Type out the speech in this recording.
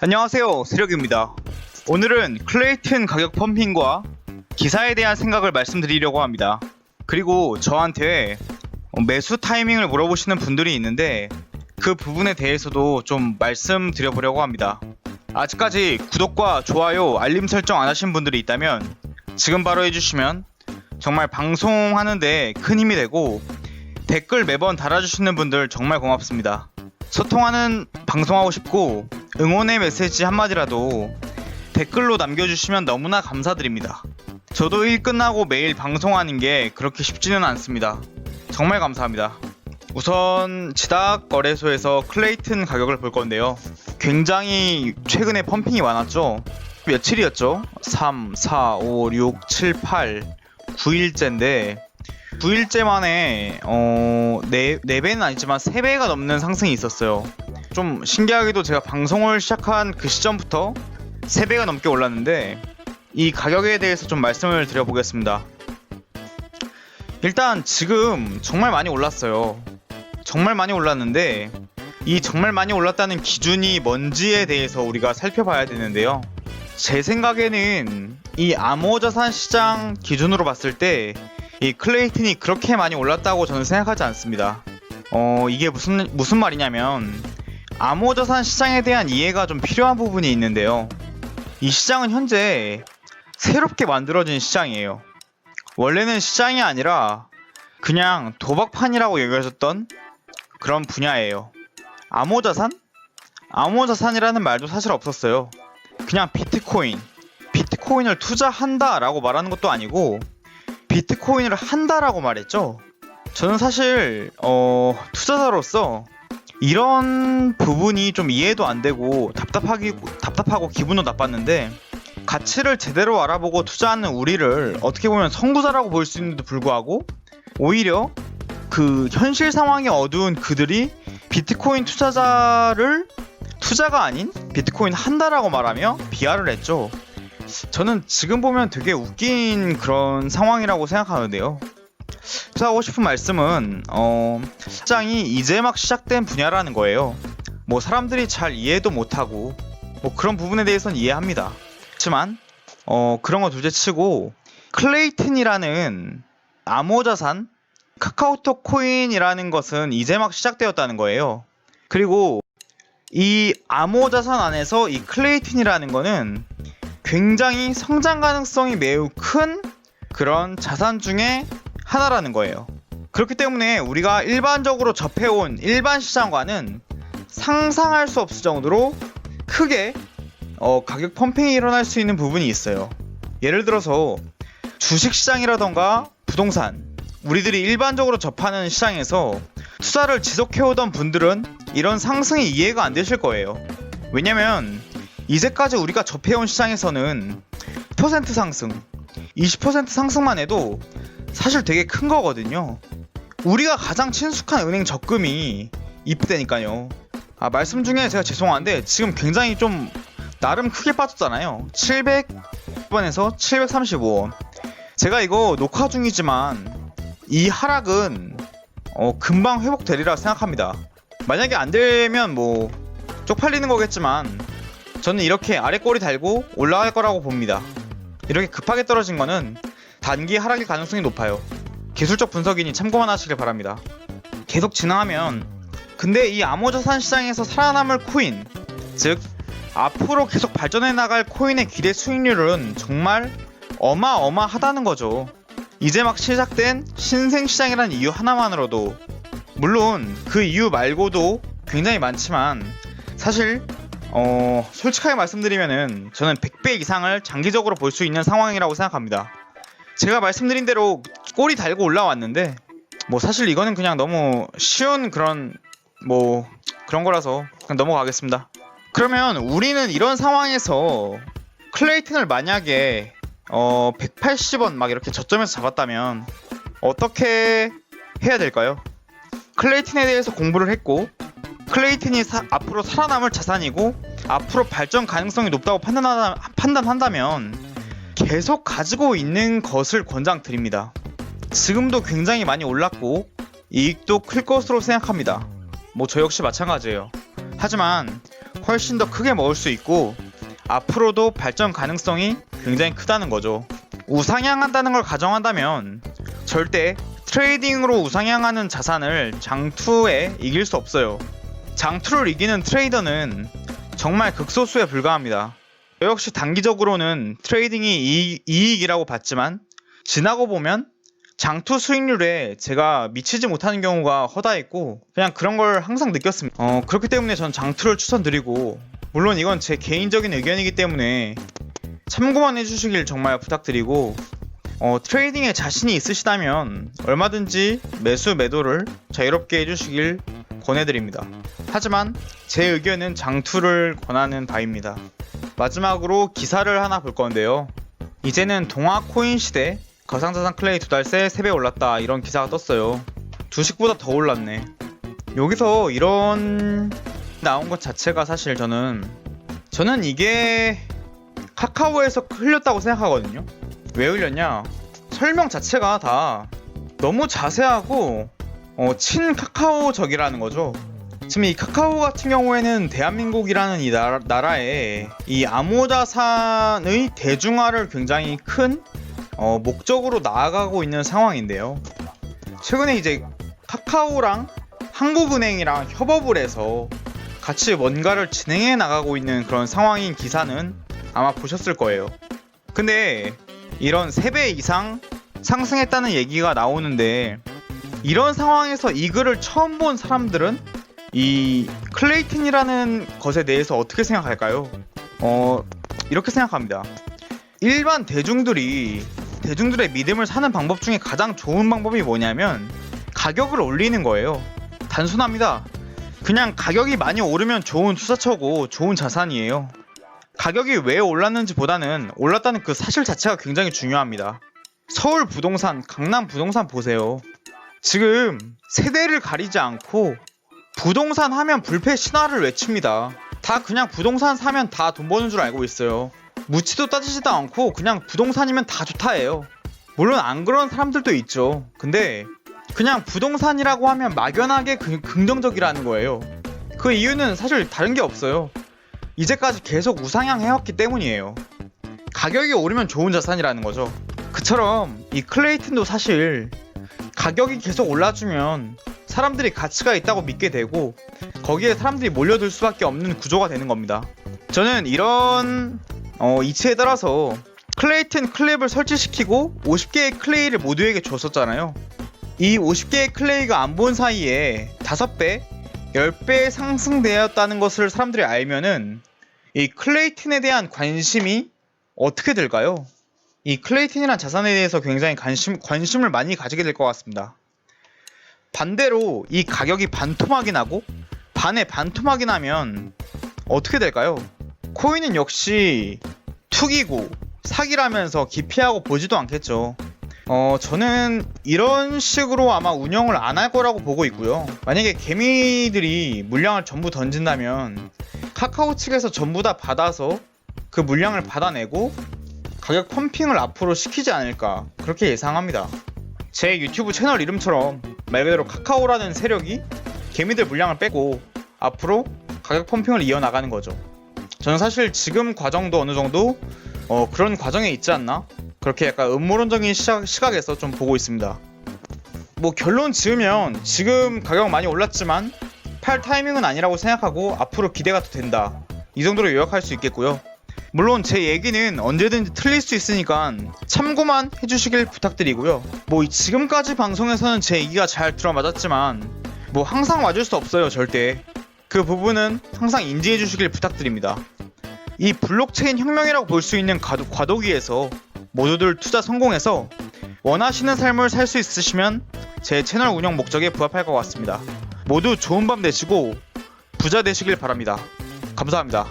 안녕하세요, 세력입니다. 오늘은 클레이튼 가격 펌핑과 기사에 대한 생각을 말씀드리려고 합니다. 그리고 저한테 매수 타이밍을 물어보시는 분들이 있는데 그 부분에 대해서도 좀 말씀드려보려고 합니다. 아직까지 구독과 좋아요, 알림 설정 안 하신 분들이 있다면 지금 바로 해주시면 정말 방송하는데 큰 힘이 되고, 댓글 매번 달아주시는 분들 정말 고맙습니다. 소통하는 방송하고 싶고 응원의 메시지 한마디라도 댓글로 남겨주시면 너무나 감사드립니다. 저도 일 끝나고 매일 방송하는 게 그렇게 쉽지는 않습니다. 정말 감사합니다. 우선 지닥 거래소에서 클레이튼 가격을 볼 건데요. 굉장히 최근에 펌핑이 많았죠. 며칠이었죠? 3, 4, 5, 6, 7, 8, 9일째인데 9일째 만에 4배는 아니지만 3배가 넘는 상승이 있었어요. 좀 신기하게도 제가 방송을 시작한 그 시점부터 3배가 넘게 올랐는데 이 가격에 대해서 좀 말씀을 드려보겠습니다. 일단 지금 정말 많이 올랐어요. 정말 많이 올랐는데 이 정말 많이 올랐다는 기준이 뭔지에 대해서 우리가 살펴봐야 되는데요. 제 생각에는 이 암호자산 시장 기준으로 봤을 때 이 클레이튼이 그렇게 많이 올랐다고 저는 생각하지 않습니다. 이게 무슨 말이냐면 암호자산 시장에 대한 이해가 좀 필요한 부분이 있는데요. 이 시장은 현재 새롭게 만들어진 시장이에요. 원래는 시장이 아니라 그냥 도박판이라고 여겨졌던 그런 분야예요. 암호자산? 암호자산이라는 말도 사실 없었어요. 그냥 비트코인을 투자한다라고 말하는 것도 아니고 비트코인을 한다라고 말했죠. 저는 사실 투자자로서 이런 부분이 좀 이해도 안 되고 답답하고 기분도 나빴는데, 가치를 제대로 알아보고 투자하는 우리를 어떻게 보면 선구자라고 볼 수 있는데도 불구하고 오히려 그 현실 상황이 어두운 그들이 비트코인 투자자를 투자가 아닌 비트코인 한다라고 말하며 비하를 했죠. 저는 지금 보면 되게 웃긴 그런 상황이라고 생각하는데요. 제가 하고 싶은 말씀은 시장이 이제 막 시작된 분야라는 거예요. 뭐 사람들이 잘 이해도 못하고 뭐 그런 부분에 대해서는 이해합니다. 하지만 그런 거 둘째치고 클레이튼이라는 암호자산, 카카오톡 코인이라는 것은 이제 막 시작되었다는 거예요. 그리고 이 암호자산 안에서 이 클레이튼이라는 거는 굉장히 성장 가능성이 매우 큰 그런 자산 중에 하나라는 거예요. 그렇기 때문에 우리가 일반적으로 접해온 일반 시장과는 상상할 수 없을 정도로 크게 가격 펌핑이 일어날 수 있는 부분이 있어요. 예를 들어서 주식시장이라던가 부동산, 우리들이 일반적으로 접하는 시장에서 투자를 지속해오던 분들은 이런 상승이 이해가 안 되실 거예요. 왜냐면 이제까지 우리가 접해온 시장에서는 10% 상승, 20% 상승만 해도 사실 되게 큰 거거든요. 우리가 가장 친숙한 은행 적금이 2%니까요. 말씀 중에 제가 죄송한데 지금 굉장히 좀 나름 크게 빠졌잖아요. 700원에서 735원. 제가 이거 녹화 중이지만 이 하락은 금방 회복되리라 생각합니다. 만약에 안 되면 뭐 쪽팔리는 거겠지만 저는 이렇게 아래 꼬리 달고 올라갈 거라고 봅니다. 이렇게 급하게 떨어진 거는 단기 하락일 가능성이 높아요. 기술적 분석이니 참고만 하시길 바랍니다. 계속 진행하면 근데 이 암호자산 시장에서 살아남을 코인, 즉 앞으로 계속 발전해 나갈 코인의 기대 수익률은 정말 어마어마하다는 거죠. 이제 막 시작된 신생 시장이라는 이유 하나만으로도, 물론 그 이유 말고도 굉장히 많지만 사실 솔직하게 말씀드리면은 저는 100배 이상을 장기적으로 볼 수 있는 상황이라고 생각합니다. 제가 말씀드린 대로 꼬리 달고 올라왔는데 뭐 사실 이거는 그냥 너무 쉬운 그런 거라서 그냥 넘어가겠습니다. 그러면 우리는 이런 상황에서 클레이튼을 만약에 180원 막 이렇게 저점에서 잡았다면 어떻게 해야 될까요? 클레이튼에 대해서 공부를 했고 클레이튼이 앞으로 살아남을 자산이고 앞으로 발전 가능성이 높다고 판단한다면 계속 가지고 있는 것을 권장드립니다. 지금도 굉장히 많이 올랐고 이익도 클 것으로 생각합니다. 뭐 저 역시 마찬가지예요. 하지만 훨씬 더 크게 먹을 수 있고 앞으로도 발전 가능성이 굉장히 크다는 거죠. 우상향한다는 걸 가정한다면 절대 트레이딩으로 우상향하는 자산을 장투에 이길 수 없어요. 장투를 이기는 트레이더는 정말 극소수에 불과합니다. 저 역시 단기적으로는 트레이딩이 이익이라고 봤지만 지나고 보면 장투 수익률에 제가 미치지 못하는 경우가 허다했고 그냥 그런 걸 항상 느꼈습니다. 그렇기 때문에 전 장투를 추천드리고, 물론 이건 제 개인적인 의견이기 때문에 참고만 해주시길 정말 부탁드리고, 트레이딩에 자신이 있으시다면 얼마든지 매수 매도를 자유롭게 해주시길 권해드립니다. 하지만 제 의견은 장투를 권하는 바입니다. 마지막으로 기사를 하나 볼 건데요. 이제는 동화 코인 시대, 거상자산 클레이 2달 새 3배 올랐다, 이런 기사가 떴어요. 주식보다 더 올랐네. 여기서 이런 나온 것 자체가 사실 저는 이게 카카오에서 흘렸다고 생각하거든요. 왜 흘렸냐? 설명 자체가 다 너무 자세하고 친 카카오적이라는 거죠. 지금 이 카카오 같은 경우에는 대한민국이라는 이 나라에 이 암호자산의 대중화를 굉장히 큰 목적으로 나아가고 있는 상황인데요. 최근에 이제 카카오랑 한국은행이랑 협업을 해서 같이 뭔가를 진행해 나가고 있는 그런 상황인 기사는 아마 보셨을 거예요. 근데 이런 3배 이상 상승했다는 얘기가 나오는데, 이런 상황에서 이 글을 처음 본 사람들은 이 클레이튼이라는 것에 대해서 어떻게 생각할까요? 이렇게 생각합니다. 일반 대중들의 믿음을 사는 방법 중에 가장 좋은 방법이 뭐냐면 가격을 올리는 거예요. 단순합니다. 그냥 가격이 많이 오르면 좋은 투자처고 좋은 자산이에요. 가격이 왜 올랐는지 보다는 올랐다는 그 사실 자체가 굉장히 중요합니다. 서울 부동산, 강남 부동산 보세요. 지금 세대를 가리지 않고 부동산 하면 불패 신화를 외칩니다. 다 그냥 부동산 사면 다 돈 버는 줄 알고 있어요. 묻지도 따지지도 않고 그냥 부동산이면 다 좋다예요. 물론 안 그런 사람들도 있죠. 근데 그냥 부동산이라고 하면 막연하게 긍정적이라는 거예요. 그 이유는 사실 다른 게 없어요. 이제까지 계속 우상향 해왔기 때문이에요. 가격이 오르면 좋은 자산이라는 거죠. 그처럼 이 클레이튼도 사실 가격이 계속 올라주면 사람들이 가치가 있다고 믿게 되고 거기에 사람들이 몰려들 수밖에 없는 구조가 되는 겁니다. 저는 이런 이치에 따라서 클레이튼 클랩을 설치시키고 50개의 클레이를 모두에게 줬었잖아요. 이 50개의 클레이가 안 본 사이에 5배, 10배 상승되었다는 것을 사람들이 알면은 이 클레이튼에 대한 관심이 어떻게 될까요? 이 클레이튼이란 자산에 대해서 굉장히 관심을 많이 가지게 될 것 같습니다. 반대로 이 가격이 반토막이 나고 반에 반토막이 나면 어떻게 될까요? 코인은 역시 투기고 사기라면서 기피하고 보지도 않겠죠. 저는 이런 식으로 아마 운영을 안 할 거라고 보고 있고요. 만약에 개미들이 물량을 전부 던진다면 카카오 측에서 전부 다 받아서 그 물량을 받아내고 가격 펌핑을 앞으로 시키지 않을까, 그렇게 예상합니다. 제 유튜브 채널 이름처럼 말 그대로 카카오라는 세력이 개미들 물량을 빼고 앞으로 가격 펌핑을 이어나가는 거죠. 저는 사실 지금 과정도 어느 정도 그런 과정에 있지 않나? 그렇게 약간 음모론적인 시각에서 좀 보고 있습니다. 뭐 결론 지으면 지금 가격 많이 올랐지만 팔 타이밍은 아니라고 생각하고 앞으로 기대가 더 된다, 이 정도로 요약할 수 있겠고요. 물론 제 얘기는 언제든지 틀릴 수 있으니까 참고만 해주시길 부탁드리고요. 뭐 지금까지 방송에서는 제 얘기가 잘 들어맞았지만 뭐 항상 맞을 수 없어요. 절대. 그 부분은 항상 인지해 주시길 부탁드립니다. 이 블록체인 혁명이라고 볼 수 있는 과도기에서 모두들 투자 성공해서 원하시는 삶을 살 수 있으시면 제 채널 운영 목적에 부합할 것 같습니다. 모두 좋은 밤 되시고 부자 되시길 바랍니다. 감사합니다.